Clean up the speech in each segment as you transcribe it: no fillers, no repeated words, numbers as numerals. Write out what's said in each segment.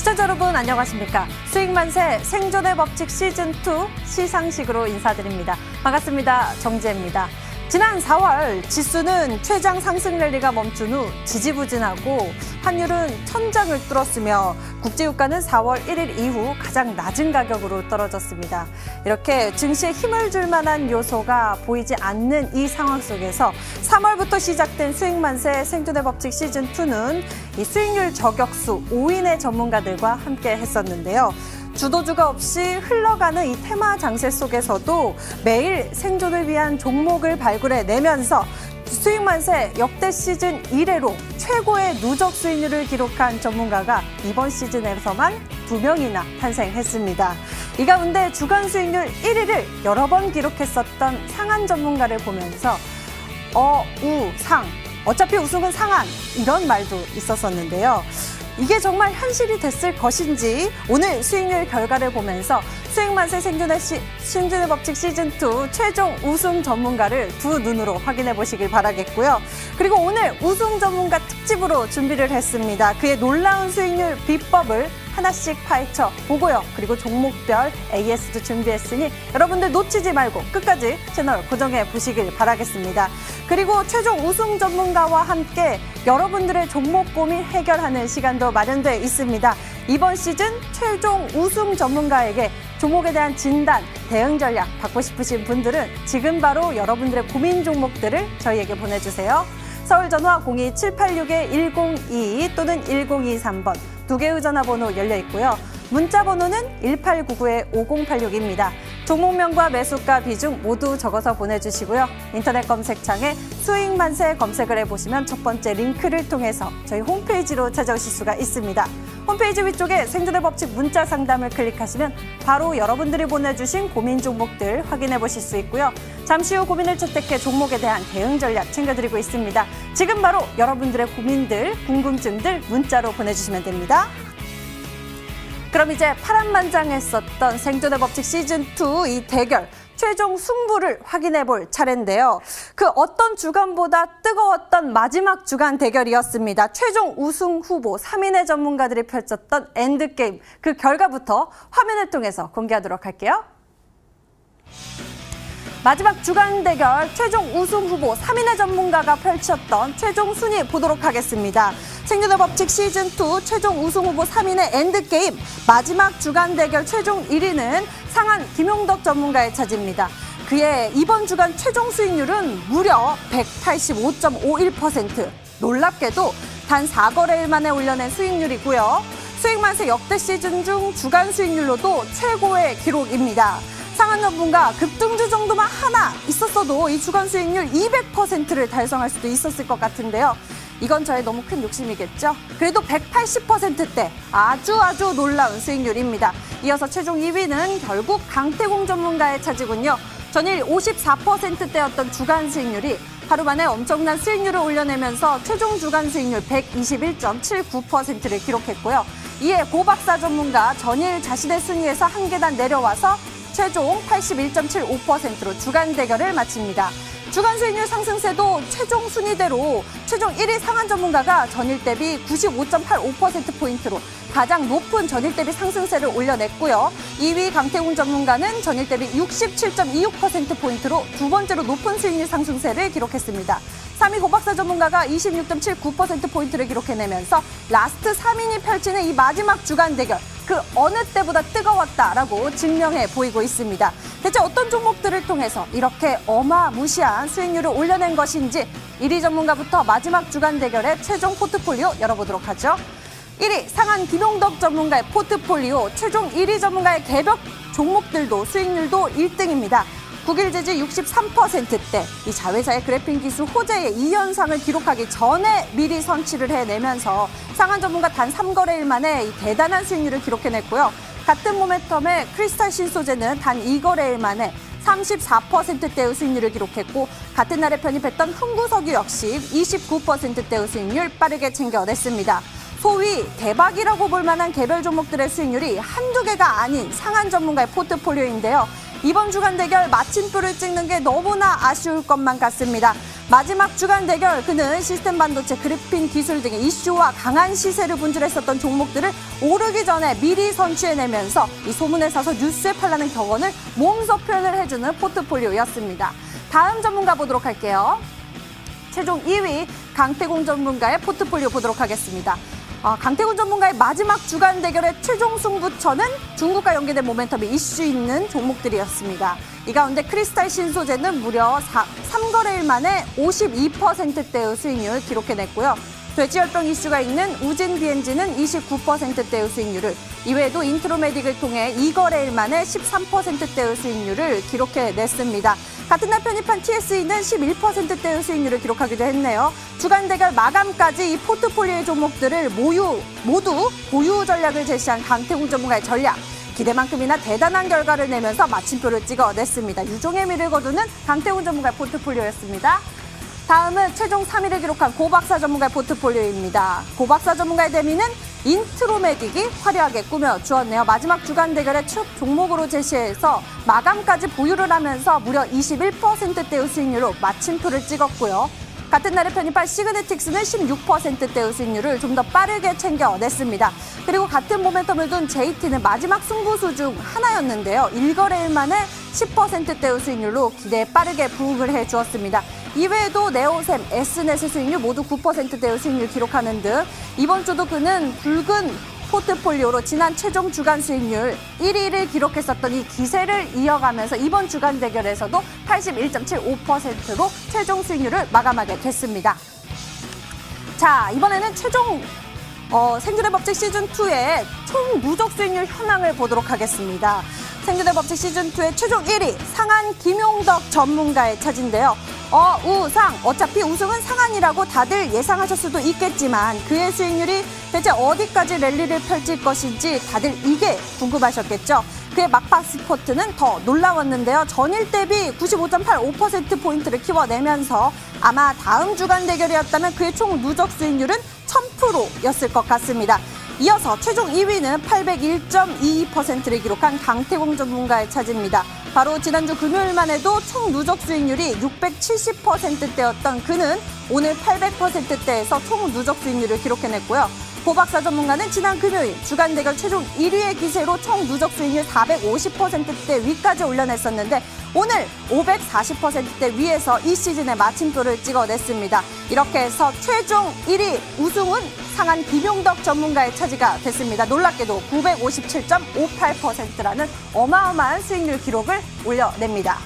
시청자 여러분 안녕하십니까? 수익만세 생존의 법칙 시즌2 시상식으로 인사드립니다. 반갑습니다. 정지혜입니다. 지난 4월 지수는 최장 상승 랠리가 멈춘 후 지지부진하고 환율은 천장을 뚫었으며 국제유가는 4월 1일 이후 가장 낮은 가격으로 떨어졌습니다. 이렇게 증시에 힘을 줄 만한 요소가 보이지 않는 이 상황 속에서 3월부터 시작된 수익만세 생존의 법칙 시즌2는 이 수익률 저격수 5인의 전문가들과 함께 했었는데요. 주도주가 없이 흘러가는 이 테마 장세 속에서도 매일 생존을 위한 종목을 발굴해내면서 수익만세 역대 시즌 1회로 최고의 누적 수익률을 기록한 전문가가 이번 시즌에서만 2명이나 탄생했습니다. 이 가운데 주간 수익률 1위를 여러 번 기록했었던 상한 전문가를 보면서 상, 어차피 우승은 상한 이런 말도 있었었는데요. 이게 정말 현실이 됐을 것인지 오늘 수익률 결과를 보면서 수익만세 생존의 법칙 시즌2 최종 우승 전문가를 두 눈으로 확인해 보시길 바라겠고요. 그리고 오늘 우승 전문가 특집으로 준비를 했습니다. 그의 놀라운 수익률 비법을 하나씩 파헤쳐 보고요. 그리고 종목별 AS도 준비했으니 여러분들 놓치지 말고 끝까지 채널 고정해 보시길 바라겠습니다. 그리고 최종 우승 전문가와 함께 여러분들의 종목 고민 해결하는 시간도 마련되어 있습니다. 이번 시즌 최종 우승 전문가에게 종목에 대한 진단, 대응 전략 받고 싶으신 분들은 지금 바로 여러분들의 고민 종목들을 저희에게 보내주세요. 서울 전화 02786-1022 또는 1023번 두 개의 전화번호 열려 있고요. 문자 번호는 1899-5086입니다. 종목명과 매수가 비중 모두 적어서 보내주시고요. 인터넷 검색창에 수익만세 검색을 해보시면 첫 번째 링크를 통해서 저희 홈페이지로 찾아오실 수가 있습니다. 홈페이지 위쪽에 생존의 법칙 문자 상담을 클릭하시면 바로 여러분들이 보내주신 고민 종목들 확인해 보실 수 있고요. 잠시 후 고민을 채택해 종목에 대한 대응 전략 챙겨드리고 있습니다. 지금 바로 여러분들의 고민들, 궁금증들 문자로 보내주시면 됩니다. 그럼 이제 파란만장했었던 생존의 법칙 시즌2 이 대결 최종 승부를 확인해 볼 차례인데요. 그 어떤 주간보다 뜨거웠던 마지막 주간 대결이었습니다. 최종 우승 후보 3인의 전문가들이 펼쳤던 엔드게임 그 결과부터 화면을 통해서 공개하도록 할게요. 마지막 주간 대결 최종 우승 후보 3인의 전문가가 펼쳤던 최종 순위 보도록 하겠습니다. 생존의 법칙 시즌2 최종 우승 후보 3인의 엔드게임 마지막 주간 대결 최종 1위는 상한 김용덕 전문가의 차지입니다. 그의 이번 주간 최종 수익률은 무려 185.51%. 놀랍게도 단 4거래일 만에 올려낸 수익률이고요. 수익만세 역대 시즌 중 주간 수익률로도 최고의 기록입니다. 상한 전문가 급등주 정도만 하나 있었어도 이 주간 수익률 200%를 달성할 수도 있었을 것 같은데요. 이건 저의 너무 큰 욕심이겠죠. 그래도 180%대 아주 놀라운 수익률입니다. 이어서 최종 2위는 결국 강태공 전문가의 차지군요. 전일 54%대였던 주간 수익률이 하루 만에 엄청난 수익률을 올려내면서 최종 주간 수익률 121.79%를 기록했고요. 이에 고박사 전문가 전일 자신의 순위에서 한 계단 내려와서 최종 81.75%로 주간 대결을 마칩니다. 주간 수익률 상승세도 최종 순위대로 최종 1위 상한 전문가가 전일 대비 95.85%포인트로 가장 높은 전일 대비 상승세를 올려냈고요. 2위 강태웅 전문가는 전일 대비 67.26%포인트로 두 번째로 높은 수익률 상승세를 기록했습니다. 3위 고박사 전문가가 26.79%포인트를 기록해내면서 라스트 3인이 펼치는 이 마지막 주간 대결 그 어느 때보다 뜨거웠다라고 증명해 보이고 있습니다. 대체 어떤 종목들을 통해서 이렇게 어마무시한 수익률을 올려낸 것인지 1위 전문가부터 마지막 주간 대결의 최종 포트폴리오 열어보도록 하죠. 1위 상한 김용덕 전문가의 포트폴리오 최종 1위 전문가의 개별 종목들도 수익률도 1등입니다. 9일 지지 63%대 이 자회사의 그래핀 기술 호재의 2연상을 기록하기 전에 미리 선취를 해내면서 상한 전문가 단 3거래일 만에 이 대단한 수익률을 기록해냈고요. 같은 모멘텀의 크리스탈 신소재는 단 2거래일 만에 34%대의 수익률을 기록했고 같은 날에 편입했던 흥구석유 역시 29%대의 수익률 빠르게 챙겨냈습니다. 소위 대박이라고 볼 만한 개별 종목들의 수익률이 한두 개가 아닌 상한 전문가의 포트폴리오인데요. 이번 주간 대결 마침표를 찍는 게 너무나 아쉬울 것만 같습니다. 마지막 주간 대결 그는 시스템 반도체, 그래핀 기술 등의 이슈와 강한 시세를 분출했었던 종목들을 오르기 전에 미리 선취해내면서 이 소문에 사서 뉴스에 팔라는 격언을 몸소 표현을 해주는 포트폴리오였습니다. 다음 전문가 보도록 할게요. 최종 2위 강태공 전문가의 포트폴리오 보도록 하겠습니다. 강태공 전문가의 마지막 주간 대결의 최종 승부처는 중국과 연계된 모멘텀이 이슈 있는 종목들이었습니다. 이 가운데 크리스탈 신소재는 무려 3거래일 만에 52%대의 수익률을 기록해냈고요. 돼지열병 이슈가 있는 우진 BNG는 29%대의 수익률을, 이외에도 인트로메딕을 통해 2거래일 만에 13%대의 수익률을 기록해냈습니다. 같은 날 편입한 TSE는 11%대의 수익률을 기록하기도 했네요. 주간 대결 마감까지 이 포트폴리오의 종목들을 모두 보유 전략을 제시한 강태공 전문가의 전략. 기대만큼이나 대단한 결과를 내면서 마침표를 찍어냈습니다. 유종의 미를 거두는 강태공 전문가의 포트폴리오였습니다. 다음은 최종 3위를 기록한 고박사 전문가의 포트폴리오입니다. 고박사 전문가의 대미는 인트로메딕이 화려하게 꾸며주었네요. 마지막 주간 대결의 첫 종목으로 제시해서 마감까지 보유를 하면서 무려 21%대의 수익률로 마침표를 찍었고요. 같은 날에 편입한 시그네틱스는 16%대의 수익률을 좀 더 빠르게 챙겨냈습니다. 그리고 같은 모멘텀을 둔 JT는 마지막 승부수 중 하나였는데요. 1거래일 만에 10%대의 수익률로 기대에 빠르게 부응을 해주었습니다. 이외에도 네오셈, S넷의 수익률 모두 9%대의 수익률 기록하는 등 이번 주도 그는 붉은 포트폴리오로 지난 최종 주간 수익률 1위를 기록했었던 이 기세를 이어가면서 이번 주간 대결에서도 81.75%로 최종 수익률을 마감하게 됐습니다. 자, 이번에는 최종 생존의 법칙 시즌2의 총 누적 수익률 현황을 보도록 하겠습니다. 생존의 법칙 시즌2의 최종 1위 상한 김용덕 전문가의 차지인데요. 우상, 어차피 우승은 상한이라고 다들 예상하실 수도 있겠지만 그의 수익률이 대체 어디까지 랠리를 펼칠 것인지 다들 이게 궁금하셨겠죠. 그의 막판 스포트는 더 놀라웠는데요. 전일 대비 95.85%포인트를 키워내면서 아마 다음 주간 대결이었다면 그의 총 누적 수익률은 1000%였을 것 같습니다. 이어서 최종 2위는 801.22%를 기록한 강태공 전문가의 차지입니다. 바로 지난주 금요일만 해도 총 누적 수익률이 670%대였던 그는 오늘 800%대에서 총 누적 수익률을 기록해냈고요. 고박사 전문가는 지난 금요일 주간 대결 최종 1위의 기세로 총 누적 수익률 450%대 위까지 올려냈었는데 오늘 540%대 위에서 이 시즌의 마침표를 찍어냈습니다. 이렇게 해서 최종 1위 우승은 상한 김용덕 전문가의 차지가 됐습니다. 놀랍게도 957.58%라는 어마어마한 수익률 기록을 올려냅니다.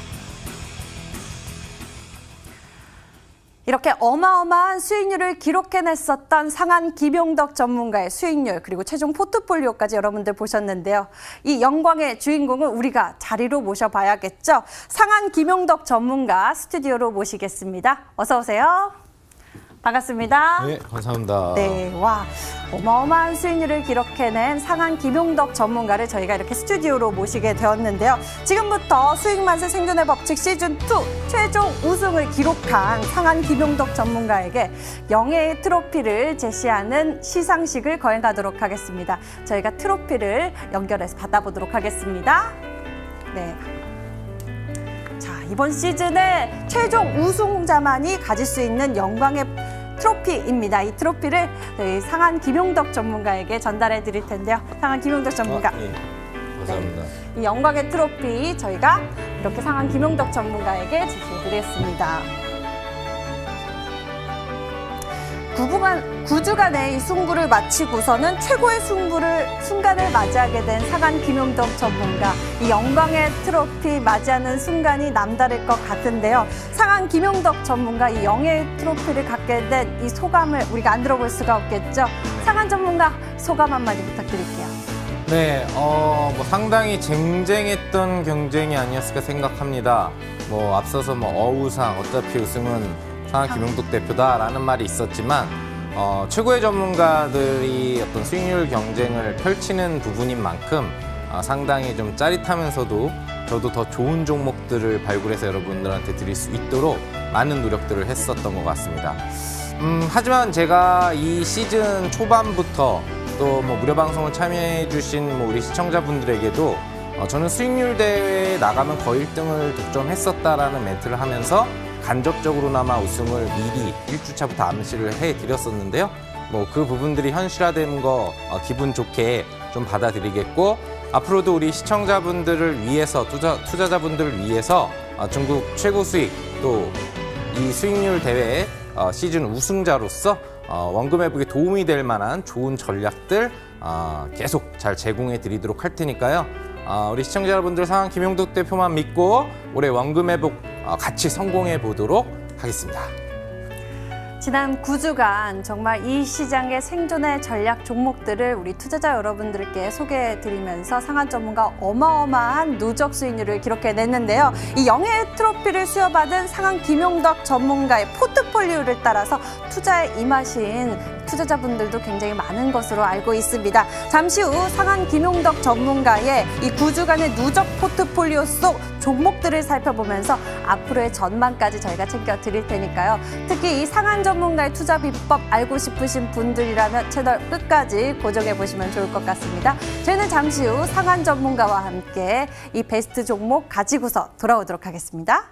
이렇게 어마어마한 수익률을 기록해냈었던 상한 김용덕 전문가의 수익률 그리고 최종 포트폴리오까지 여러분들 보셨는데요. 이 영광의 주인공은 우리가 자리로 모셔봐야겠죠. 상한 김용덕 전문가 스튜디오로 모시겠습니다. 어서 오세요. 반갑습니다. 네, 감사합니다. 네, 와, 어마어마한 수익률을 기록해낸 상한 김용덕 전문가를 저희가 이렇게 스튜디오로 모시게 되었는데요. 지금부터 수익만세 생존의 법칙 시즌2 최종 우승을 기록한 상한 김용덕 전문가에게 영예의 트로피를 제시하는 시상식을 거행하도록 하겠습니다. 저희가 트로피를 연결해서 받아보도록 하겠습니다. 네. 자, 이번 시즌에 최종 우승자만이 가질 수 있는 영광의 트로피입니다. 이 트로피를 저희 상한 김용덕 전문가에게 전달해 드릴 텐데요. 상한 김용덕 전문가. 예. 감사합니다. 네. 이 영광의 트로피 저희가 이렇게 상한 김용덕 전문가에게 제시해 드리겠습니다. 9주간의 이 승부를 마치고서는 최고의 순간을 맞이하게 된 상한 김용덕 전문가. 이 영광의 트로피 맞이하는 순간이 남다를 것 같은데요. 상한 김용덕 전문가 이 영예의 트로피를 갖게 된 이 소감을 우리가 안 들어볼 수가 없겠죠. 상한 전문가 소감 한마디 부탁드릴게요. 네, 상당히 쟁쟁했던 경쟁이 아니었을까 생각합니다. 앞서서 어우상, 어차피 우승은 상한 김용덕 대표다라는 말이 있었지만 최고의 전문가들이 어떤 수익률 경쟁을 펼치는 부분인 만큼 상당히 좀 짜릿하면서도 저도 더 좋은 종목들을 발굴해서 여러분들한테 드릴 수 있도록 많은 노력들을 했었던 것 같습니다. 하지만 제가 이 시즌 초반부터 또 무료 방송을 참여해 주신 우리 시청자분들에게도 저는 수익률 대회에 나가면 거의 1등을 독점했었다라는 멘트를 하면서 간접적으로나마 우승을 미리 1주차부터 암시를 해드렸었는데요. 뭐 그 부분들이 현실화된 거 기분 좋게 좀 받아들이겠고, 앞으로도 우리 시청자분들을 위해서, 투자자분들을 위해서 중국 최고 수익, 또 이 수익률 대회 시즌 우승자로서 원금 회복에 도움이 될 만한 좋은 전략들 계속 잘 제공해 드리도록 할 테니까요. 우리 시청자 여러분들 상한 김용덕 대표만 믿고 올해 원금 회복 같이 성공해 보도록 하겠습니다. 지난 9주간 정말 이 시장의 생존의 전략 종목들을 우리 투자자 여러분들께 소개해드리면서 상한 전문가 어마어마한 누적 수익률을 기록해냈는데요. 이 영예의 트로피를 수여받은 상한 김용덕 전문가의 포트폴리오를 따라서 투자에 임하신 투자자분들도 굉장히 많은 것으로 알고 있습니다. 잠시 후 상한 김용덕 전문가의 이 9주간의 누적 포트폴리오 속 종목들을 살펴보면서 앞으로의 전망까지 저희가 챙겨드릴 테니까요. 특히 이 상한 전문가의 투자 비법 알고 싶으신 분들이라면 채널 끝까지 고정해보시면 좋을 것 같습니다. 저희는 잠시 후 상한 전문가와 함께 이 베스트 종목 가지고서 돌아오도록 하겠습니다.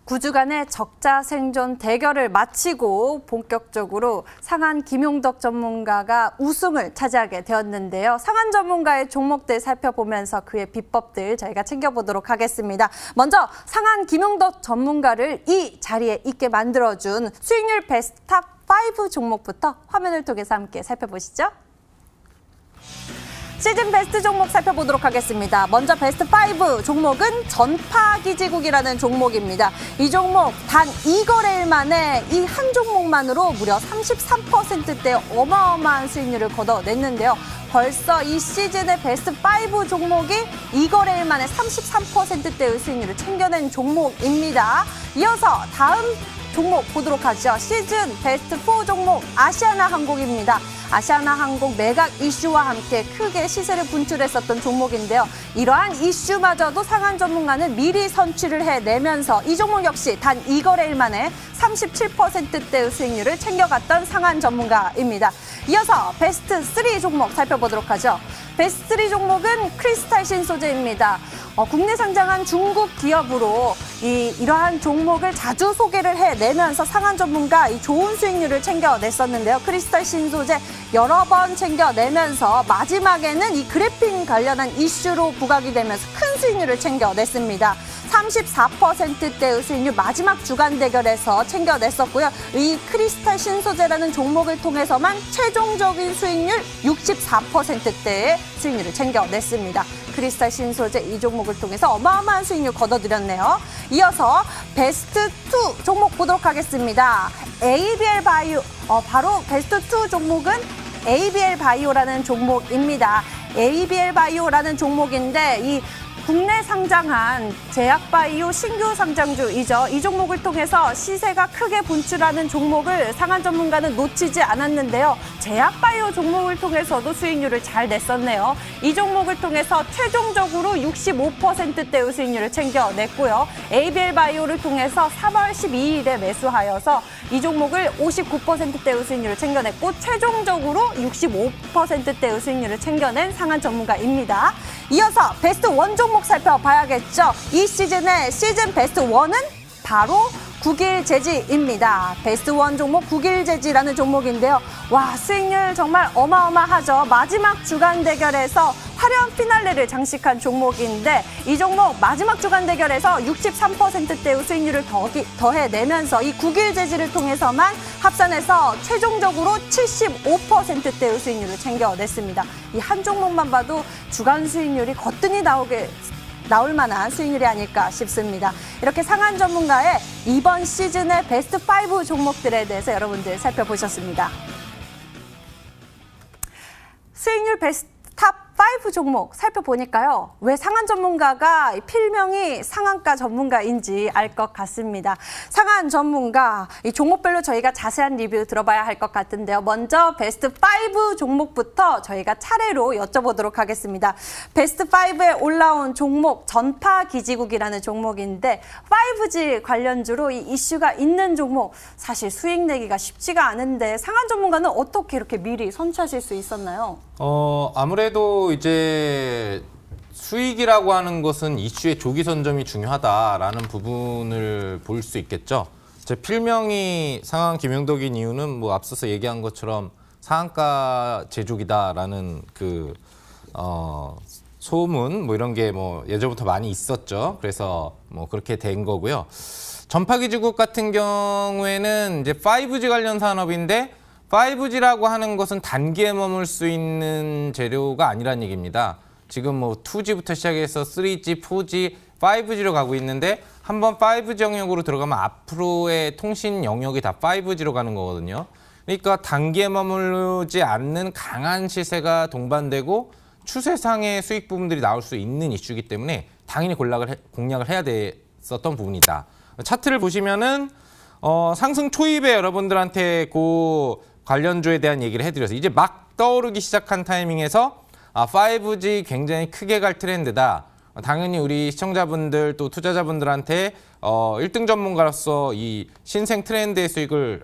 구주간의 적자 생존 대결을 마치고 본격적으로 상한 김용덕 전문가가 우승을 차지하게 되었는데요. 상한 전문가의 종목들 살펴보면서 그의 비법들 저희가 챙겨보도록 하겠습니다. 먼저 상한 김용덕 전문가를 이 자리에 있게 만들어준 수익률 베스트 탑 5 종목부터 화면을 통해서 함께 살펴보시죠. 시즌 베스트 종목 살펴보도록 하겠습니다. 먼저 베스트 5 종목은 전파기지국이라는 종목입니다. 이 종목 단 2거래일 만에 이 한 종목만으로 무려 33%대 어마어마한 수익률을 거둬냈는데요. 벌써 이 시즌의 베스트 5 종목이 2거래일 만에 33%대의 수익률을 챙겨낸 종목입니다. 이어서 다음 종목 보도록 하죠. 시즌 베스트 4 종목 아시아나항공입니다. 아시아나항공 매각 이슈와 함께 크게 시세를 분출했었던 종목인데요. 이러한 이슈마저도 상한 전문가는 미리 선취를 해내면서 이 종목 역시 단 2거래일 만에 37%대의 수익률을 챙겨갔던 상한 전문가입니다. 이어서 베스트 3 종목 살펴보도록 하죠. 베스트 3 종목은 크리스탈 신소재입니다. 국내 상장한 중국 기업으로 이러한 종목을 자주 소개를 해내면서 상한 전문가 이 좋은 수익률을 챙겨냈었는데요. 크리스탈 신소재 여러 번 챙겨내면서 마지막에는 이 그래핀 관련한 이슈로 부각이 되면서 큰 수익률을 챙겨냈습니다. 34%대의 수익률 마지막 주간 대결에서 챙겨냈었고요. 이 크리스탈 신소재라는 종목을 통해서만 최종적인 수익률 64%대의 수익률을 챙겨냈습니다. 크리스탈 신소재 이 종목을 통해서 어마어마한 수익률 거둬들였네요. 이어서 베스트 2 종목 보도록 하겠습니다. ABL 바이오, 바로 베스트 2 종목은 ABL 바이오라는 종목입니다. ABL 바이오라는 종목인데 이 국내 상장한 제약바이오 신규 상장주이죠. 이 종목을 통해서 시세가 크게 분출하는 종목을 상한 전문가는 놓치지 않았는데요. 제약바이오 종목을 통해서도 수익률을 잘 냈었네요. 이 종목을 통해서 최종적으로 65%대의 수익률을 챙겨냈고요. ABL 바이오를 통해서 3월 12일에 매수하여서 이 종목을 59%대의 수익률을 챙겨냈고 최종적으로 65%대의 수익률을 챙겨낸 상한 전문가입니다. 이어서 베스트 1 종목 살펴봐야겠죠. 이 시즌의 시즌 베스트 1은 바로 국일제지입니다. 베스트 원 종목 국일제지라는 종목인데요. 와, 수익률 정말 어마어마하죠. 마지막 주간 대결에서 화려한 피날레를 장식한 종목인데 이 종목 마지막 주간 대결에서 63%대의 수익률을 더해내면서 이 국일제지를 통해서만 합산해서 최종적으로 75%대의 수익률을 챙겨냈습니다. 이 한 종목만 봐도 주간 수익률이 거뜬히 나올 만한 수익률이 아닐까 싶습니다. 이렇게 상한 전문가의 이번 시즌의 베스트 5 종목들에 대해서 여러분들 살펴보셨습니다. 수익률 베스트 탑 5 종목 살펴보니까요. 왜 상한 전문가가 필명이 상한가 전문가인지 알 것 같습니다. 상한 전문가, 이 종목별로 저희가 자세한 리뷰 들어봐야 할 것 같은데요. 먼저 베스트 5 종목부터 저희가 차례로 여쭤보도록 하겠습니다. 베스트 5에 올라온 종목 전파기지국이라는 종목인데 5G 관련주로 이 이슈가 있는 종목, 사실 수익 내기가 쉽지가 않은데 상한 전문가는 어떻게 이렇게 미리 선취하실 수 있었나요? 아무래도 이제 수익이라고 하는 것은 이슈의 조기 선점이 중요하다라는 부분을 볼 수 있겠죠. 제 필명이 상한 김영덕인 이유는 뭐 앞서서 얘기한 것처럼 상한가 제조기다라는 그 소문 뭐 이런 게 뭐 예전부터 많이 있었죠. 그래서 뭐 그렇게 된 거고요. 전파기지국 같은 경우에는 이제 5G 관련 산업인데 5G라고 하는 것은 단기에 머물 수 있는 재료가 아니란 얘기입니다. 지금 뭐 2G부터 시작해서 3G, 4G, 5G로 가고 있는데 한번 5G 영역으로 들어가면 앞으로의 통신 영역이 다 5G로 가는 거거든요. 그러니까 단기에 머물지 않는 강한 시세가 동반되고 추세상의 수익 부분들이 나올 수 있는 이슈이기 때문에 당연히 공략을 해야 됐었던 부분이다. 차트를 보시면은 상승 초입에 여러분들한테 그 관련주에 대한 얘기를 해드려서 이제 막 떠오르기 시작한 타이밍에서 5G 굉장히 크게 갈 트렌드다. 당연히 우리 시청자분들 또 투자자분들한테 1등 전문가로서 이 신생 트렌드의 수익을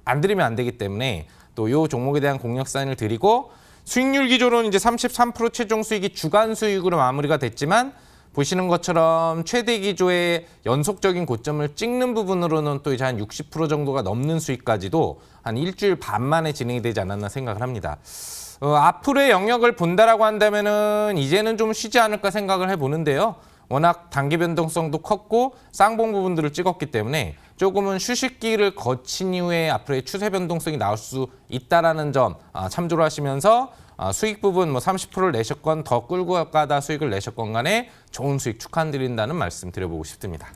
안 드리면 안 되기 때문에 또 이 종목에 대한 공략 사인을 드리고 수익률 기조로는 이제 33% 최종 수익이 주간 수익으로 마무리가 됐지만 보시는 것처럼 최대 기조의 연속적인 고점을 찍는 부분으로는 또 이제 한 60% 정도가 넘는 수익까지도 한 일주일 반 만에 진행이 되지 않았나 생각을 합니다. 앞으로의 영역을 본다라고 한다면은 이제는 좀 쉬지 않을까 생각을 해보는데요. 워낙 단기 변동성도 컸고 쌍봉 부분들을 찍었기 때문에 조금은 휴식기를 거친 이후에 앞으로의 추세 변동성이 나올 수 있다라는 점 참조를 하시면서 수익 부분 뭐 30%를 내셨건 더 끌고 가다 수익을 내셨건 간에 좋은 수익 축하드린다는 말씀 드려보고 싶습니다.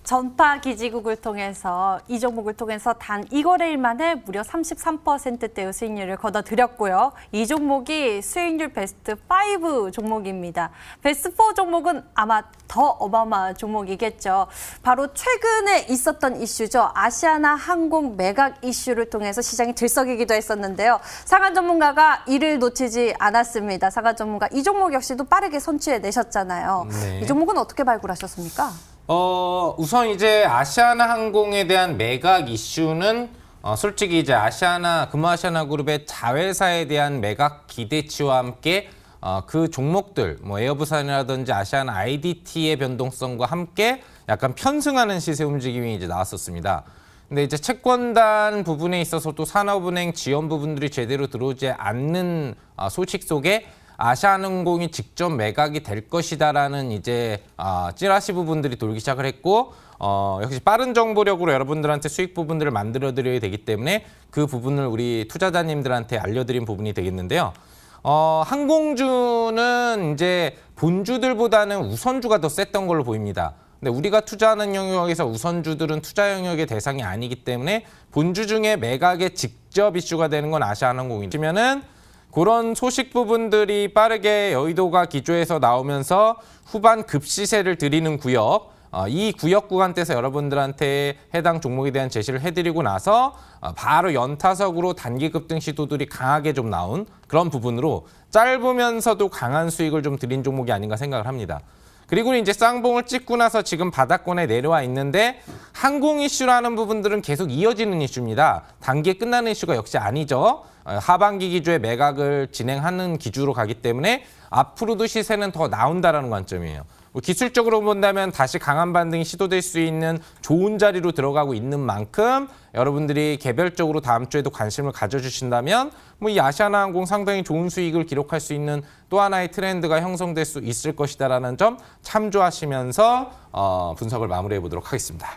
전파기지국을 통해서 이 종목을 통해서 단 2거래일 만에 무려 33%대의 수익률을 거둬들였고요. 이 종목이 수익률 베스트 5 종목입니다. 베스트 4 종목은 아마 더 어마어마한 종목이겠죠. 바로 최근에 있었던 이슈죠. 아시아나 항공 매각 이슈를 통해서 시장이 들썩이기도 했었는데요. 상한 전문가가 이를 놓치지 않았습니다. 상한 전문가 이 종목 역시도 빠르게 선취해내셨잖아요. 네. 이 종목은 어떻게 발굴하셨습니까? 우선 이제 아시아나 항공에 대한 매각 이슈는 솔직히 이제 금호아시아나 그룹의 자회사에 대한 매각 기대치와 함께 그 종목들 뭐 에어부산이라든지 아시아나 IDT의 변동성과 함께 약간 편승하는 시세 움직임이 이제 나왔었습니다. 근데 이제 채권단 부분에 있어서 또 산업은행 지원 부분들이 제대로 들어오지 않는 소식 속에 아시아나항공이 직접 매각이 될 것이다라는 이제 찌라시 부분들이 돌기 시작을 했고 역시 빠른 정보력으로 여러분들한테 수익 부분들을 만들어 드려야 되기 때문에 그 부분을 우리 투자자님들한테 알려드린 부분이 되겠는데요. 항공주는 이제 본주들보다는 우선주가 더 셌던 걸로 보입니다. 근데 우리가 투자하는 영역에서 우선주들은 투자 영역의 대상이 아니기 때문에 본주 중에 매각에 직접 이슈가 되는 건 아시아나항공이면은 그런 소식 부분들이 빠르게 여의도가 기조에서 나오면서 후반 급시세를 드리는 구역, 이 구역 구간대에서 여러분들한테 해당 종목에 대한 제시를 해드리고 나서 바로 연타석으로 단기 급등 시도들이 강하게 좀 나온 그런 부분으로 짧으면서도 강한 수익을 좀 드린 종목이 아닌가 생각을 합니다. 그리고 이제 쌍봉을 찍고 나서 지금 바닥권에 내려와 있는데 항공 이슈라는 부분들은 계속 이어지는 이슈입니다. 단기에 끝나는 이슈가 역시 아니죠. 하반기 기조의 매각을 진행하는 기조로 가기 때문에 앞으로도 시세는 더 나온다라는 관점이에요. 뭐 기술적으로 본다면 다시 강한 반등이 시도될 수 있는 좋은 자리로 들어가고 있는 만큼 여러분들이 개별적으로 다음 주에도 관심을 가져주신다면 뭐 이 아시아나항공 상당히 좋은 수익을 기록할 수 있는 또 하나의 트렌드가 형성될 수 있을 것이다라는 점 참조하시면서 분석을 마무리해 보도록 하겠습니다.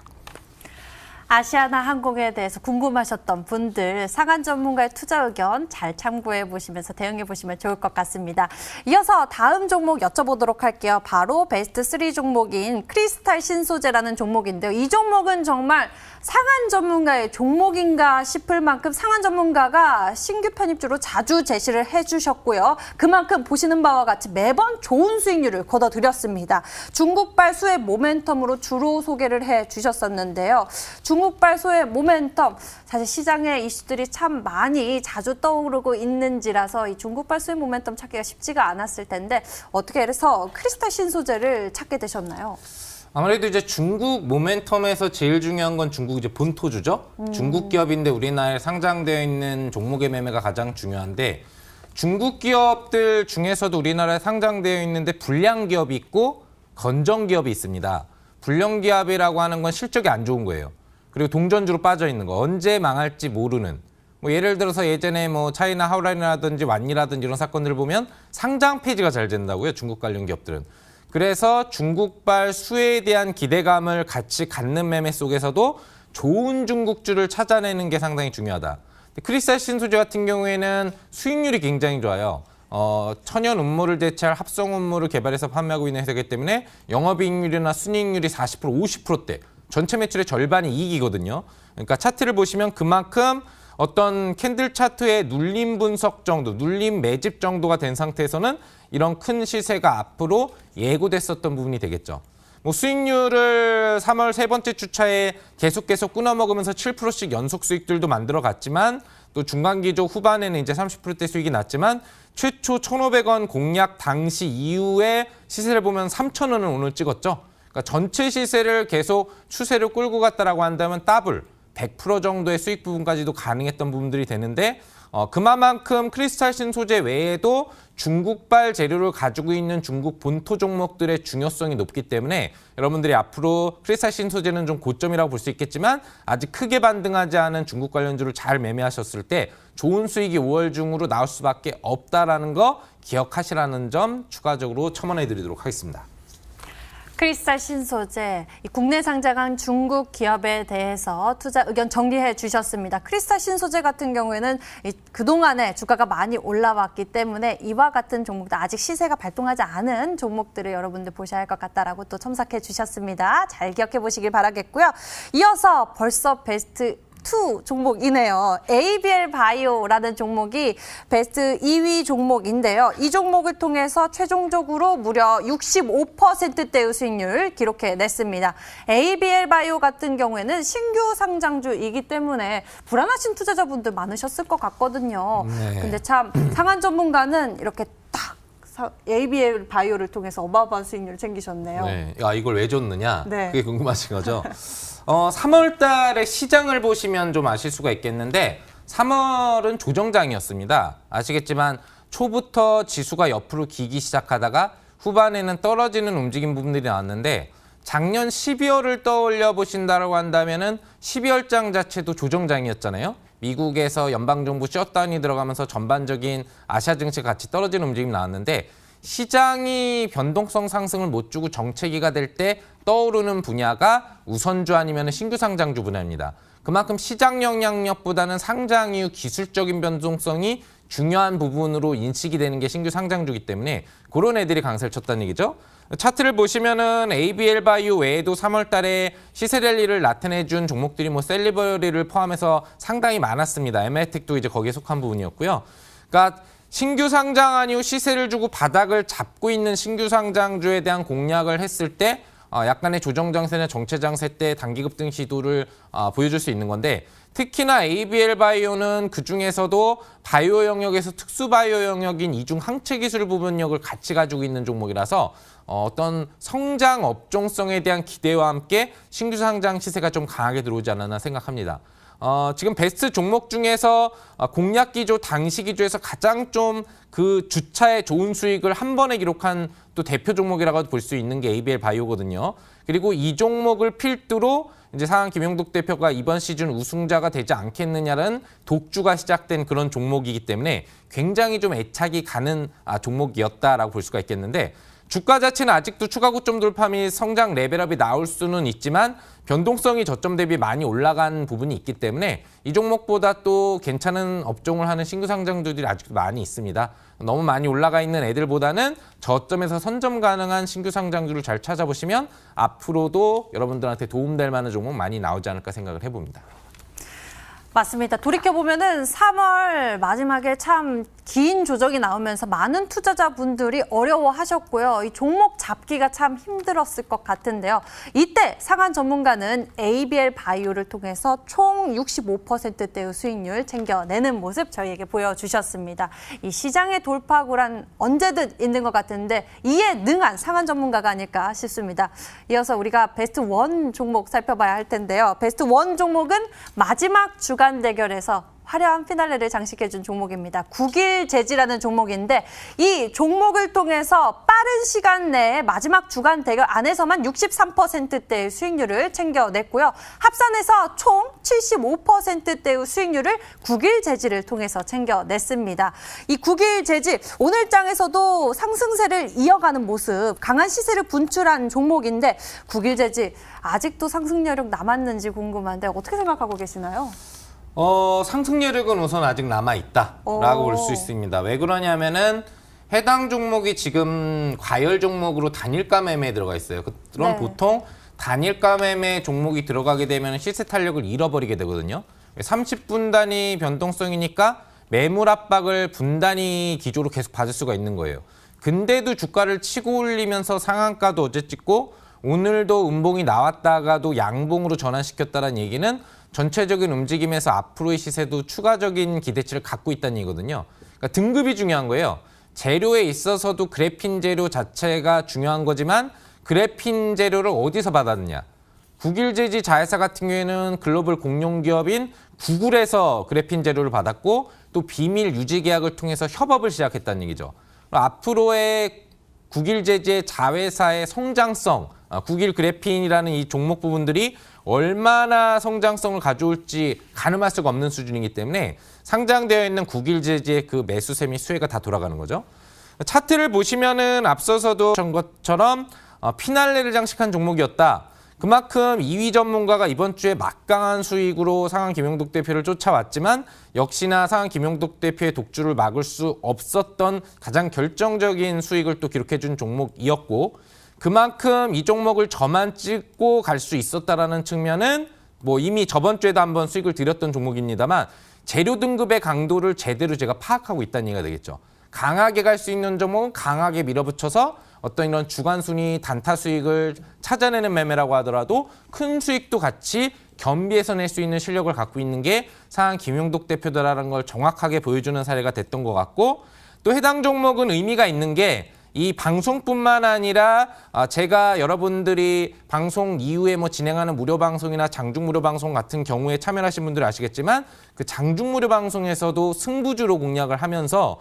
아시아나 항공에 대해서 궁금하셨던 분들 상한 전문가의 투자 의견 잘 참고해 보시면서 대응해 보시면 좋을 것 같습니다. 이어서 다음 종목 여쭤보도록 할게요. 바로 베스트 3 종목인 크리스탈 신소재라는 종목인데요. 이 종목은 정말 상한 전문가의 종목인가 싶을 만큼 상한 전문가가 신규 편입주로 자주 제시를 해주셨고요. 그만큼 보시는 바와 같이 매번 좋은 수익률을 거둬들였습니다. 중국발 수혜 모멘텀으로 주로 소개를 해주셨었는데요. 중국발 수혜 모멘텀, 사실 시장에 이슈들이 참 많이 자주 떠오르고 있는지라서 이 중국발 수혜 모멘텀 찾기가 쉽지가 않았을 텐데 어떻게 해서 크리스탈 신소재를 찾게 되셨나요? 아무래도 이제 중국 모멘텀에서 제일 중요한 건 중국 이제 본토주죠. 중국 기업인데 우리나라에 상장되어 있는 종목의 매매가 가장 중요한데 중국 기업들 중에서도 우리나라에 상장되어 있는데 불량 기업이 있고 건전 기업이 있습니다. 불량 기업이라고 하는 건 실적이 안 좋은 거예요. 그리고 동전주로 빠져 있는 거, 언제 망할지 모르는. 뭐 예를 들어서 예전에 뭐 차이나 하오란이라든지 완이라든지 이런 사건들을 보면 상장 폐지가 잘 된다고요. 중국 관련 기업들은. 그래서 중국발 수혜에 대한 기대감을 같이 갖는 매매 속에서도 좋은 중국주를 찾아내는 게 상당히 중요하다. 크리스탈 신소재 같은 경우에는 수익률이 굉장히 좋아요. 천연 음모를 대체할 합성 음모를 개발해서 판매하고 있는 회사이기 때문에 영업이익률이나 순이익률이 40%, 50%대. 전체 매출의 절반이 이익이거든요. 그러니까 차트를 보시면 그만큼 어떤 캔들 차트의 눌림 분석 정도, 눌림 매집 정도가 된 상태에서는 이런 큰 시세가 앞으로 예고됐었던 부분이 되겠죠. 뭐 수익률을 3월 세 번째 주차에 계속 끊어먹으면서 7%씩 연속 수익들도 만들어 갔지만 또 중간기조 후반에는 이제 30%대 수익이 났지만 최초 1,500원 공략 당시 이후에 시세를 보면 3,000원을 오늘 찍었죠. 그러니까 전체 시세를 계속 추세를 끌고 갔다라고 한다면 더블 100% 정도의 수익 부분까지도 가능했던 부분들이 되는데 그만큼 크리스탈 신소재 외에도 중국발 재료를 가지고 있는 중국 본토 종목들의 중요성이 높기 때문에 여러분들이 앞으로 크리스탈 신소재는 좀 고점이라고 볼 수 있겠지만 아직 크게 반등하지 않은 중국 관련주를 잘 매매하셨을 때 좋은 수익이 5월 중으로 나올 수밖에 없다라는 거 기억하시라는 점 추가적으로 첨언해 드리도록 하겠습니다. 크리스탈 신소재, 국내 상장한 중국 기업에 대해서 투자 의견 정리해 주셨습니다. 크리스탈 신소재 같은 경우에는 그동안에 주가가 많이 올라왔기 때문에 이와 같은 종목들, 아직 시세가 발동하지 않은 종목들을 여러분들 보셔야 할 것 같다라고 또 첨삭해 주셨습니다. 잘 기억해 보시길 바라겠고요. 이어서 벌써 베스트 2 종목이네요. ABL 바이오라는 종목이 베스트 2위 종목인데요. 이 종목을 통해서 최종적으로 무려 65%대의 수익률 기록해냈습니다. ABL 바이오 같은 경우에는 신규 상장주이기 때문에 불안하신 투자자분들 많으셨을 것 같거든요. 네. 근데 참 상한 전문가는 이렇게 딱 ABL 바이오를 통해서 어마어마한 수익률을 챙기셨네요. 네. 이걸 왜 줬느냐? 네. 그게 궁금하신 거죠? 3월 달에 시장을 보시면 좀 아실 수가 있겠는데 3월은 조정장이었습니다. 아시겠지만 초부터 지수가 옆으로 기기 시작하다가 후반에는 떨어지는 움직임 부분들이 나왔는데 작년 12월을 떠올려 보신다고 한다면은 12월장 자체도 조정장이었잖아요. 미국에서 연방정부 셧다운이 들어가면서 전반적인 아시아 증시 같이 떨어지는 움직임이 나왔는데 시장이 변동성 상승을 못 주고 정체기가 될 때 떠오르는 분야가 우선주 아니면 신규 상장주 분야입니다. 그만큼 시장 영향력보다는 상장 이후 기술적인 변동성이 중요한 부분으로 인식이 되는 게 신규 상장주이기 때문에 그런 애들이 강세를 쳤다는 얘기죠. 차트를 보시면은 ABL 바이오 외에도 3월 달에 시세 랠리를 나타내준 종목들이 뭐 셀리버리를 포함해서 상당히 많았습니다. 에메텍도 이제 거기에 속한 부분이었고요. 그러니까 신규 상장한 이후 시세를 주고 바닥을 잡고 있는 신규 상장주에 대한 공략을 했을 때 약간의 조정장세나 정체장세 때 단기급등 시도를 보여줄 수 있는 건데 특히나 ABL 바이오는 그중에서도 바이오 영역에서 특수 바이오 영역인 이중 항체 기술 부분력을 같이 가지고 있는 종목이라서 어떤 성장 업종성에 대한 기대와 함께 신규 상장 시세가 좀 강하게 들어오지 않았나 생각합니다. 지금 베스트 종목 중에서 공략 기조, 당시 기조에서 가장 좀 그 주차에 좋은 수익을 한 번에 기록한 또 대표 종목이라고 볼 수 있는 게 ABL 바이오거든요. 그리고 이 종목을 필두로 이제 상한 김용덕 대표가 이번 시즌 우승자가 되지 않겠느냐는 독주가 시작된 그런 종목이기 때문에 굉장히 좀 애착이 가는 종목이었다라고 볼 수가 있겠는데, 주가 자체는 아직도 추가 고점 돌파 및 성장 레벨업이 나올 수는 있지만 변동성이 저점 대비 많이 올라간 부분이 있기 때문에 이 종목보다 또 괜찮은 업종을 하는 신규 상장주들이 아직도 많이 있습니다. 너무 많이 올라가 있는 애들보다는 저점에서 선점 가능한 신규 상장주를 잘 찾아보시면 앞으로도 여러분들한테 도움될 만한 종목 많이 나오지 않을까 생각을 해봅니다. 맞습니다. 돌이켜보면은 3월 마지막에 참 긴 조정이 나오면서 많은 투자자분들이 어려워하셨고요. 이 종목 잡기가 참 힘들었을 것 같은데요. 이때 상한 전문가는 ABL 바이오를 통해서 총 65%대의 수익률 챙겨내는 모습 저희에게 보여주셨습니다. 이 시장의 돌파구란 언제든 있는 것 같은데 이에 능한 상한 전문가가 아닐까 싶습니다. 이어서 우리가 베스트 1 종목 살펴봐야 할 텐데요. 베스트 1 종목은 마지막 주간 대결에서 화려한 피날레를 장식해준 종목입니다. 국일제지라는 종목인데 이 종목을 통해서 빠른 시간 내에 마지막 주간 대결 안에서만 63%대의 수익률을 챙겨냈고요. 합산해서 총 75%대의 수익률을 국일제지를 통해서 챙겨냈습니다. 이 국일제지 오늘 장에서도 상승세를 이어가는 모습, 강한 시세를 분출한 종목인데 국일제지 아직도 상승 여력 남았는지 궁금한데 어떻게 생각하고 계시나요? 상승 여력은 우선 아직 남아있다라고 볼 수 있습니다. 왜 그러냐면은 해당 종목이 지금 과열 종목으로 단일가 매매에 들어가 있어요. 그럼 보통 단일가 매매 종목이 들어가게 되면 시세 탄력을 잃어버리게 되거든요. 30분 단위 변동성이니까 매물 압박을 분단위 기조로 계속 받을 수가 있는 거예요. 근데도 주가를 치고 올리면서 상한가도 어제 찍고 오늘도 음봉이 나왔다가도 양봉으로 전환시켰다는 얘기는 전체적인 움직임에서 앞으로의 시세도 추가적인 기대치를 갖고 있다는 얘기거든요. 그러니까 등급이 중요한 거예요. 재료에 있어서도 그래핀 재료 자체가 중요한 거지만 그래핀 재료를 어디서 받았느냐. 국일제지 자회사 같은 경우에는 글로벌 공룡기업인 구글에서 그래핀 재료를 받았고 또 비밀 유지 계약을 통해서 협업을 시작했다는 얘기죠. 앞으로의 국일제지의 자회사의 성장성, 국일 그래핀이라는 이 종목 부분들이 얼마나 성장성을 가져올지 가늠할 수가 없는 수준이기 때문에 상장되어 있는 국일제지의 그 매수세 및 수혜가 다 돌아가는 거죠. 차트를 보시면은 앞서서도 본 것처럼 피날레를 장식한 종목이었다. 그만큼 2위 전문가가 이번 주에 막강한 수익으로 상한 김용덕 대표를 쫓아왔지만 역시나 상한 김용덕 대표의 독주를 막을 수 없었던 가장 결정적인 수익을 또 기록해준 종목이었고, 그만큼 이 종목을 저만 찍고 갈 수 있었다라는 측면은 뭐 이미 저번 주에도 한번 수익을 드렸던 종목입니다만 재료 등급의 강도를 제대로 제가 파악하고 있다는 얘기가 되겠죠. 강하게 갈 수 있는 종목은 강하게 밀어붙여서 어떤 이런 주간 순위 단타 수익을 찾아내는 매매라고 하더라도 큰 수익도 같이 겸비해서 낼 수 있는 실력을 갖고 있는 게 상한 김용덕 대표다라는 걸 정확하게 보여주는 사례가 됐던 것 같고, 또 해당 종목은 의미가 있는 게 이 방송뿐만 아니라 제가 여러분들이 방송 이후에 뭐 진행하는 무료 방송이나 장중 무료 방송 같은 경우에 참여하신 분들은 아시겠지만 그 장중 무료 방송에서도 승부주로 공략을 하면서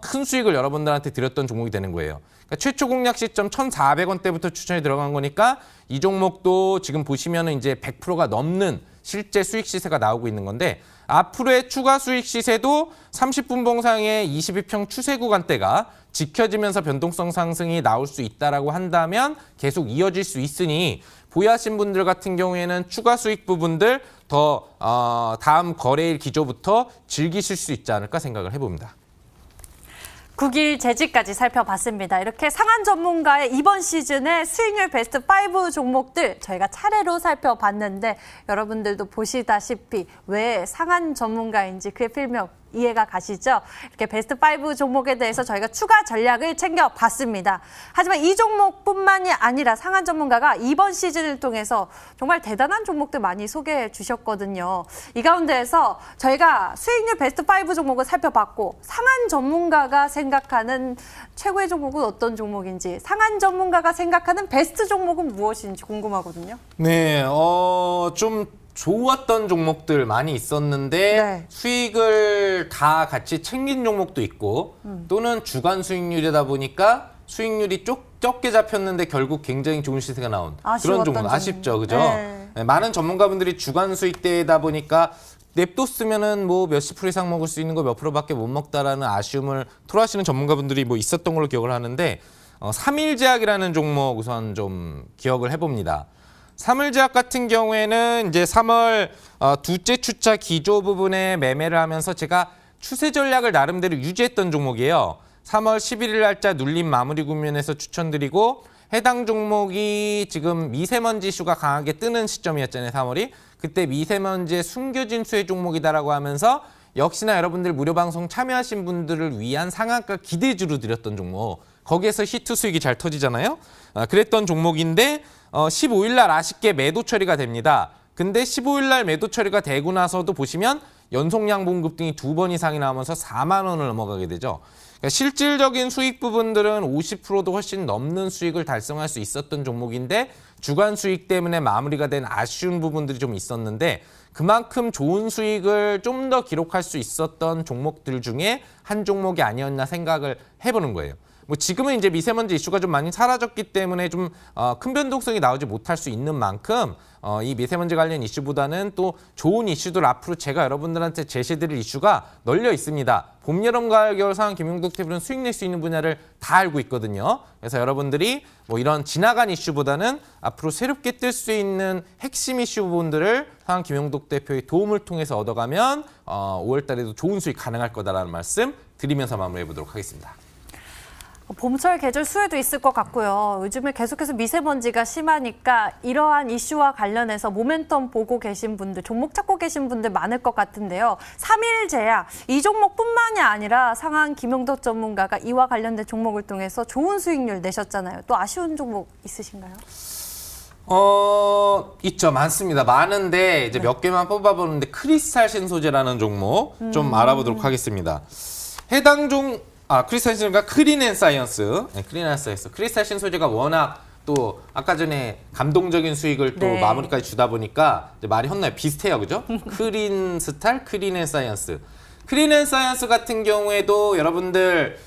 큰 수익을 여러분들한테 드렸던 종목이 되는 거예요. 그러니까 최초 공략 시점 1,400원대부터 추천이 들어간 거니까 이 종목도 지금 보시면은 이제 100%가 넘는 실제 수익 시세가 나오고 있는 건데, 앞으로의 추가 수익 시세도 30분 봉상의 22평 추세 구간대가 지켜지면서 변동성 상승이 나올 수 있다라고 한다면 계속 이어질 수 있으니 보유하신 분들 같은 경우에는 추가 수익 부분들 더 다음 거래일 기조부터 즐기실 수 있지 않을까 생각을 해봅니다. 국일제지까지 살펴봤습니다. 이렇게 상한 전문가의 이번 시즌의 수익률 베스트 5 종목들 저희가 차례로 살펴봤는데 여러분들도 보시다시피 왜 상한 전문가인지 그의 필명 이해가 가시죠? 이렇게 베스트 5 종목에 대해서 저희가 추가 전략을 챙겨봤습니다. 하지만 이 종목뿐만이 아니라 상한 전문가가 이번 시즌을 통해서 정말 대단한 종목들 많이 소개해 주셨거든요. 이 가운데에서 저희가 수익률 베스트 5 종목을 살펴봤고 상한 전문가가 생각하는 최고의 종목은 어떤 종목인지, 상한 전문가가 생각하는 베스트 종목은 무엇인지 궁금하거든요. 네, 좀 좋았던 종목들 많이 있었는데 네. 수익을 다 같이 챙긴 종목도 있고 또는 주간 수익률이다 보니까 수익률이 적게 잡혔는데 결국 굉장히 좋은 시세가 나온 그런 종목 아쉽죠, 그죠? 네. 네, 많은 전문가분들이 주간 수익대다 보니까 냅뒀으면은 뭐 몇십 프로 이상 먹을 수 있는 거 몇 프로밖에 못 먹다라는 아쉬움을 토로하시는 전문가분들이 뭐 있었던 걸로 기억을 하는데 3일제약이라는 종목 우선 좀 기억을 해봅니다. 3일제약 같은 경우에는 이제 3월 두째 주차 기조 부분에 매매를 하면서 제가 추세 전략을 나름대로 유지했던 종목이에요. 3월 11일 날짜 눌림 마무리 국면에서 추천드리고 해당 종목이 지금 미세먼지 이슈가 강하게 뜨는 시점이었잖아요, 3월이. 그때 미세먼지에 숨겨진 수혜 종목이다라고 하면서 역시나 여러분들 무료 방송 참여하신 분들을 위한 상한가 기대주로 드렸던 종목. 거기에서 히트 수익이 잘 터지잖아요. 그랬던 종목인데 15일 날 아쉽게 매도 처리가 됩니다. 근데 15일 날 매도 처리가 되고 나서도 보시면 연속량 봉급 등이 2번 이상이 나오면서 4만 원을 넘어가게 되죠. 그러니까 실질적인 수익 부분들은 50%도 훨씬 넘는 수익을 달성할 수 있었던 종목인데 주간 수익 때문에 마무리가 된 아쉬운 부분들이 좀 있었는데 그만큼 좋은 수익을 좀 더 기록할 수 있었던 종목들 중에 한 종목이 아니었나 생각을 해보는 거예요. 뭐 지금은 이제 미세먼지 이슈가 좀 많이 사라졌기 때문에 좀 큰 변동성이 나오지 못할 수 있는 만큼 이 미세먼지 관련 이슈보다는 또 좋은 이슈들 앞으로 제가 여러분들한테 제시해드릴 이슈가 널려 있습니다. 봄, 여름, 가을, 겨울 상한 김용덕 TV는 수익 낼 수 있는 분야를 다 알고 있거든요. 그래서 여러분들이 뭐 이런 지나간 이슈보다는 앞으로 새롭게 뜰 수 있는 핵심 이슈 부분들을 상한 김용덕 대표의 도움을 통해서 얻어가면 5월 달에도 좋은 수익 가능할 거다라는 말씀 드리면서 마무리해 보도록 하겠습니다. 봄철 계절 수혜도 있을 것 같고요. 요즘에 계속해서 미세먼지가 심하니까 이러한 이슈와 관련해서 모멘텀 보고 계신 분들, 종목 찾고 계신 분들 많을 것 같은데요. 3일제약, 이 종목뿐만이 아니라 상한 김용덕 전문가가 이와 관련된 종목을 통해서 좋은 수익률 내셨잖아요. 또 아쉬운 종목 있으신가요? 있죠. 많습니다. 많은데 이제 몇 개만 뽑아보는데 크리스탈 신소재라는 종목 좀 알아보도록 하겠습니다. 해당 크리스탈 신소재가 크린앤사이언스. 네, 크린앤사이언스. 크리스탈 신소재가 워낙 또 아까 전에 감동적인 수익을 또 네. 마무리까지 주다 보니까 이제 말이 헛나요. 비슷해요. 그죠? 크린스탈, 크린앤사이언스. 크린앤사이언스 같은 경우에도 여러분들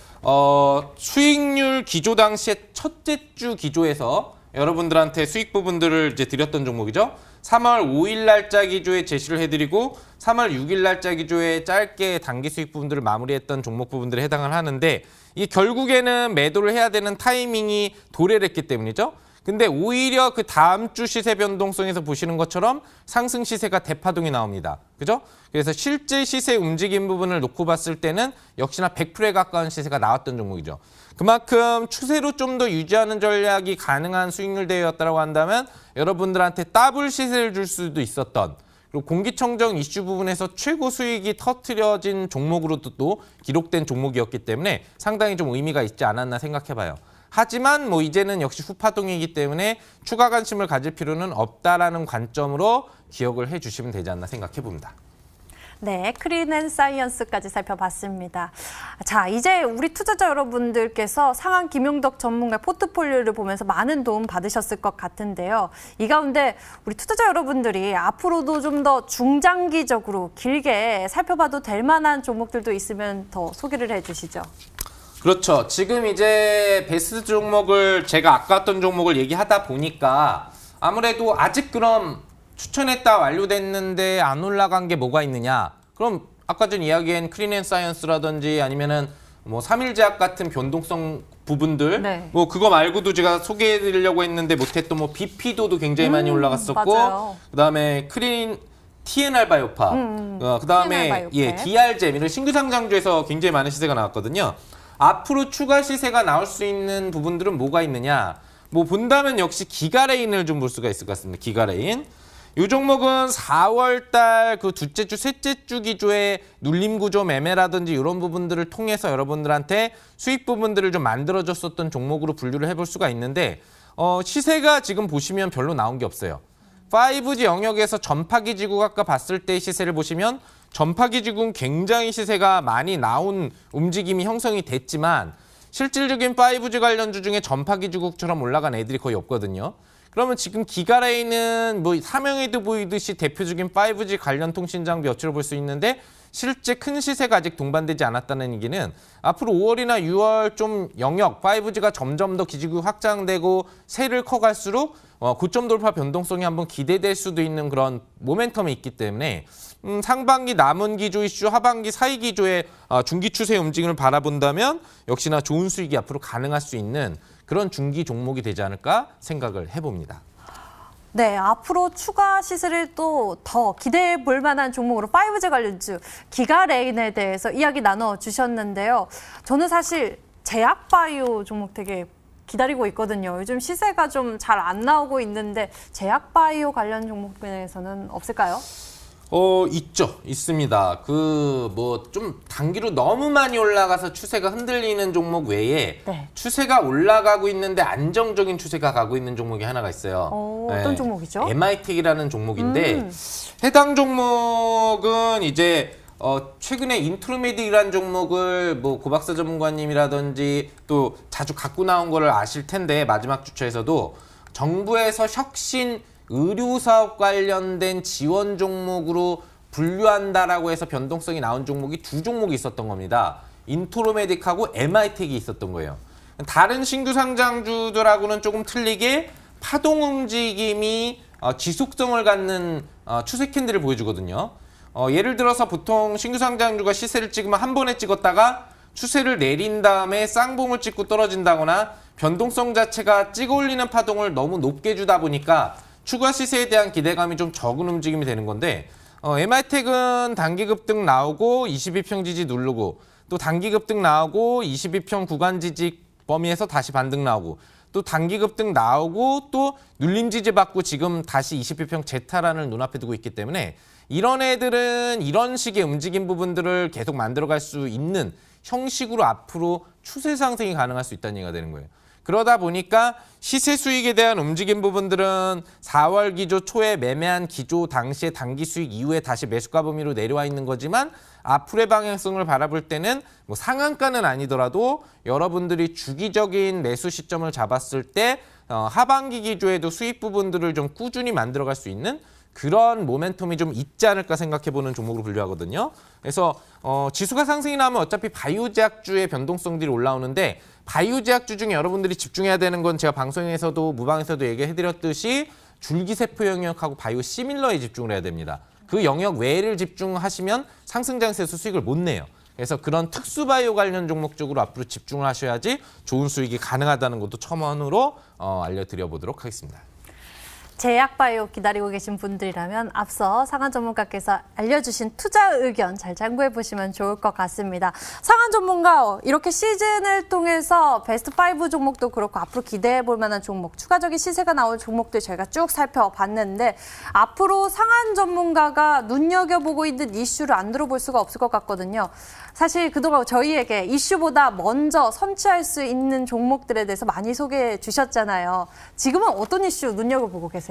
수익률 기조 당시에 첫째 주 기조에서 여러분들한테 수익 부분들을 이제 드렸던 종목이죠. 3월 5일 날짜 기조에 제시를 해드리고 3월 6일 날짜 기조에 짧게 단기 수익 부분들을 마무리했던 종목 부분들에 해당을 하는데 이게 결국에는 매도를 해야 되는 타이밍이 도래를 했기 때문이죠. 근데 오히려 그 다음 주 시세 변동성에서 보시는 것처럼 상승 시세가 대파동이 나옵니다. 그죠? 그래서 실제 시세 움직임 부분을 놓고 봤을 때는 역시나 100%에 가까운 시세가 나왔던 종목이죠. 그만큼 추세로 좀 더 유지하는 전략이 가능한 수익률 대회였다고 한다면 여러분들한테 더블 시세를 줄 수도 있었던 그리고 공기청정 이슈 부분에서 최고 수익이 터트려진 종목으로도 또 기록된 종목이었기 때문에 상당히 좀 의미가 있지 않았나 생각해봐요. 하지만 뭐 이제는 역시 후파동이기 때문에 추가 관심을 가질 필요는 없다라는 관점으로 기억을 해주시면 되지 않나 생각해봅니다. 네, 크린앤사이언스까지 살펴봤습니다. 자, 이제 우리 투자자 여러분들께서 상한 김용덕 전문가 포트폴리오를 보면서 많은 도움 받으셨을 것 같은데요. 이 가운데 우리 투자자 여러분들이 앞으로도 좀 더 중장기적으로 길게 살펴봐도 될 만한 종목들도 있으면 더 소개를 해주시죠. 그렇죠. 지금 이제 베스트 종목을 제가 아까 했던 종목을 얘기하다 보니까 아무래도 아직 그럼 추천했다 완료됐는데 안 올라간 게 뭐가 있느냐? 그럼 아까 전 이야기한 크린앤사이언스라든지 아니면은 뭐 3일제약 같은 변동성 부분들 네. 뭐 그거 말고도 제가 소개해드리려고 했는데 못했던 뭐 비피도도 굉장히 많이 올라갔었고 맞아요. 그다음에 TNR 바이오파 그다음에 TNR 바이오팩. 예 DR잼 이런 신규 상장주에서 굉장히 많은 시세가 나왔거든요. 앞으로 추가 시세가 나올 수 있는 부분들은 뭐가 있느냐? 뭐 본다면 역시 기가레인을 좀 볼 수가 있을 것 같습니다. 기가레인. 이 종목은 4월 달 그 둘째 주, 셋째 주 기조의 눌림 구조 매매라든지 이런 부분들을 통해서 여러분들한테 수익 부분들을 좀 만들어줬었던 종목으로 분류를 해볼 수가 있는데 시세가 지금 보시면 별로 나온 게 없어요. 5G 영역에서 전파기 지구 아까 봤을 때 시세를 보시면 전파기 지구는 굉장히 시세가 많이 나온 움직임이 형성이 됐지만 실질적인 5G 관련주 중에 전파기 지국처럼 올라간 애들이 거의 없거든요. 그러면 지금 기가레인은 뭐 사명에도 보이듯이 대표적인 5G 관련 통신 장비 어치로 볼 수 있는데 실제 큰 시세가 아직 동반되지 않았다는 얘기는 앞으로 5월이나 6월 좀 영역 5G가 점점 더 기지국 확장되고 세를 커갈수록 고점 돌파 변동성이 한번 기대될 수도 있는 그런 모멘텀이 있기 때문에 상반기 남은 기조 이슈, 하반기 사이 기조의 중기 추세 움직임을 바라본다면 역시나 좋은 수익이 앞으로 가능할 수 있는 그런 중기 종목이 되지 않을까 생각을 해봅니다. 네, 앞으로 추가 시세를 또 더 기대해 볼 만한 종목으로 5G 관련주 기가레인에 대해서 이야기 나눠주셨는데요. 저는 사실 제약바이오 종목 되게 기다리고 있거든요. 요즘 시세가 좀 잘 안 나오고 있는데 제약바이오 관련 종목에서는 없을까요? 있죠. 있습니다. 좀 단기로 너무 많이 올라가서 추세가 흔들리는 종목 외에 네. 추세가 올라가고 있는데 안정적인 추세가 가고 있는 종목이 하나가 있어요. 어떤 종목이죠? MIT이라는 종목인데 해당 종목은 이제 최근에 인트로메딕이라는 종목을 뭐 고박사 전문가님이라든지 또 자주 갖고 나온 거를 아실 텐데 마지막 주차에서도 정부에서 혁신 의료사업 관련된 지원 종목으로 분류한다라고 해서 변동성이 나온 종목이 두 종목이 있었던 겁니다. 인트로메딕하고 MI텍이 있었던 거예요. 다른 신규 상장주들하고는 조금 틀리게 파동 움직임이 지속성을 갖는 추세 캔들을 보여주거든요. 예를 들어서 보통 신규 상장주가 시세를 찍으면 한 번에 찍었다가 추세를 내린 다음에 쌍봉을 찍고 떨어진다거나 변동성 자체가 찍어 올리는 파동을 너무 높게 주다 보니까 추가 시세에 대한 기대감이 좀 적은 움직임이 되는 건데 MI텍은 단기 급등 나오고 22평 지지 누르고 또 단기 급등 나오고 22평 구간 지지 범위에서 다시 반등 나오고 또 단기 급등 나오고 또 눌림 지지 받고 지금 다시 22평 재탈환을 눈앞에 두고 있기 때문에 이런 애들은 이런 식의 움직임 부분들을 계속 만들어갈 수 있는 형식으로 앞으로 추세 상승이 가능할 수 있다는 얘기가 되는 거예요. 그러다 보니까 시세 수익에 대한 움직임 부분들은 4월 기조 초에 매매한 기조 당시의 단기 수익 이후에 다시 매수가 범위로 내려와 있는 거지만 앞으로의 방향성을 바라볼 때는 뭐 상한가는 아니더라도 여러분들이 주기적인 매수 시점을 잡았을 때 하반기 기조에도 수익 부분들을 좀 꾸준히 만들어갈 수 있는 그런 모멘텀이 좀 있지 않을까 생각해보는 종목으로 분류하거든요. 그래서 지수가 상승이 나면 어차피 바이오 제약주의 변동성들이 올라오는데 바이오 제약주 중에 여러분들이 집중해야 되는 건 제가 방송에서도 무방에서도 얘기해드렸듯이 줄기세포 영역하고 바이오 시밀러에 집중을 해야 됩니다. 그 영역 외를 집중하시면 상승 장세에서 수익을 못 내요. 그래서 그런 특수 바이오 관련 종목 쪽으로 앞으로 집중을 하셔야지 좋은 수익이 가능하다는 것도 첨언으로 알려드려보도록 하겠습니다. 제약바이오 기다리고 계신 분들이라면 앞서 상한 전문가께서 알려주신 투자 의견 잘 참고해 보시면 좋을 것 같습니다. 상한 전문가 이렇게 시즌을 통해서 베스트 5 종목도 그렇고 앞으로 기대해 볼 만한 종목, 추가적인 시세가 나올 종목들 저희가 쭉 살펴봤는데 앞으로 상한 전문가가 눈여겨보고 있는 이슈를 안 들어볼 수가 없을 것 같거든요. 사실 그동안 저희에게 이슈보다 먼저 선취할 수 있는 종목들에 대해서 많이 소개해 주셨잖아요. 지금은 어떤 이슈 눈여겨보고 계세요?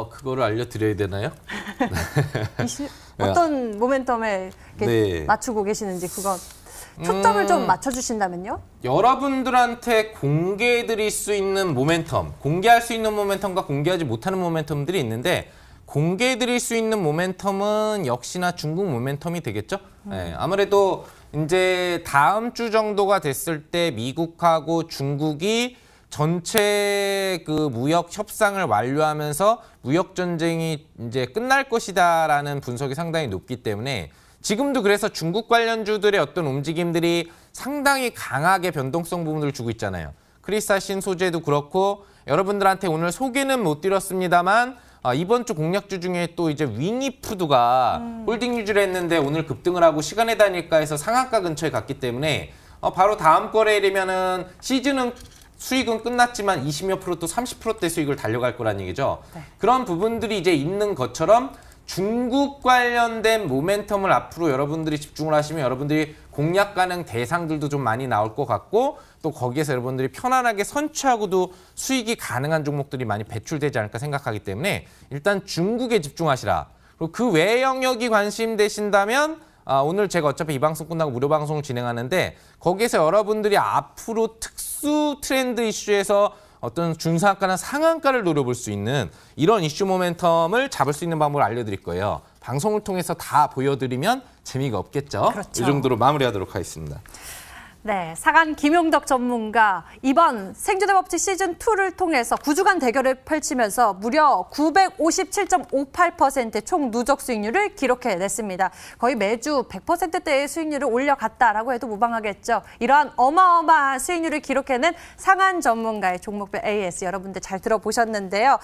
그거를 알려드려야 되나요? 이슈? 어떤 모멘텀에 네. 맞추고 계시는지 그거 초점을 좀 맞춰주신다면요? 여러분들한테 공개해드릴 수 있는 모멘텀, 공개할 수 있는 모멘텀과 공개하지 못하는 모멘텀들이 있는데 공개해드릴 수 있는 모멘텀은 역시나 중국 모멘텀이 되겠죠. 네, 아무래도 이제 다음 주 정도가 됐을 때 미국하고 중국이 전체 그 무역 협상을 완료하면서 무역 전쟁이 이제 끝날 것이다라는 분석이 상당히 높기 때문에 지금도 그래서 중국 관련주들의 어떤 움직임들이 상당히 강하게 변동성 부분을 주고 있잖아요. 크리스타신 소재도 그렇고 여러분들한테 오늘 소개는 못 드렸습니다만 이번 주 공략주 중에 또 이제 윙이푸드가 홀딩 유지를 했는데 오늘 급등을 하고 시간의 단일가에서 상한가 근처에 갔기 때문에 바로 다음 거래일이면은 시즌은 수익은 끝났지만 20몇 프로 또 30%대 수익을 달려갈 거란 얘기죠. 네. 그런 부분들이 이제 있는 것처럼 중국 관련된 모멘텀을 앞으로 여러분들이 집중을 하시면 여러분들이 공략 가능 대상들도 좀 많이 나올 것 같고 또 거기에서 여러분들이 편안하게 선취하고도 수익이 가능한 종목들이 많이 배출되지 않을까 생각하기 때문에 일단 중국에 집중하시라. 그리고 그 외 영역이 관심되신다면 오늘 제가 어차피 이 방송 끝나고 무료 방송을 진행하는데 거기에서 여러분들이 앞으로 특수 트렌드 이슈에서 어떤 중상가나 상한가를 노려볼 수 있는 이런 이슈 모멘텀을 잡을 수 있는 방법을 알려드릴 거예요. 방송을 통해서 다 보여드리면 재미가 없겠죠. 그렇죠. 이 정도로 마무리하도록 하겠습니다. 네, 상한 김용덕 전문가 이번 생존의 법칙 시즌2를 통해서 9주간 대결을 펼치면서 무려 957.58%의 총 누적 수익률을 기록해냈습니다. 거의 매주 100%대의 수익률을 올려갔다라고 해도 무방하겠죠. 이러한 어마어마한 수익률을 기록해낸 상한 전문가의 종목별 AS 여러분들 잘 들어보셨는데요.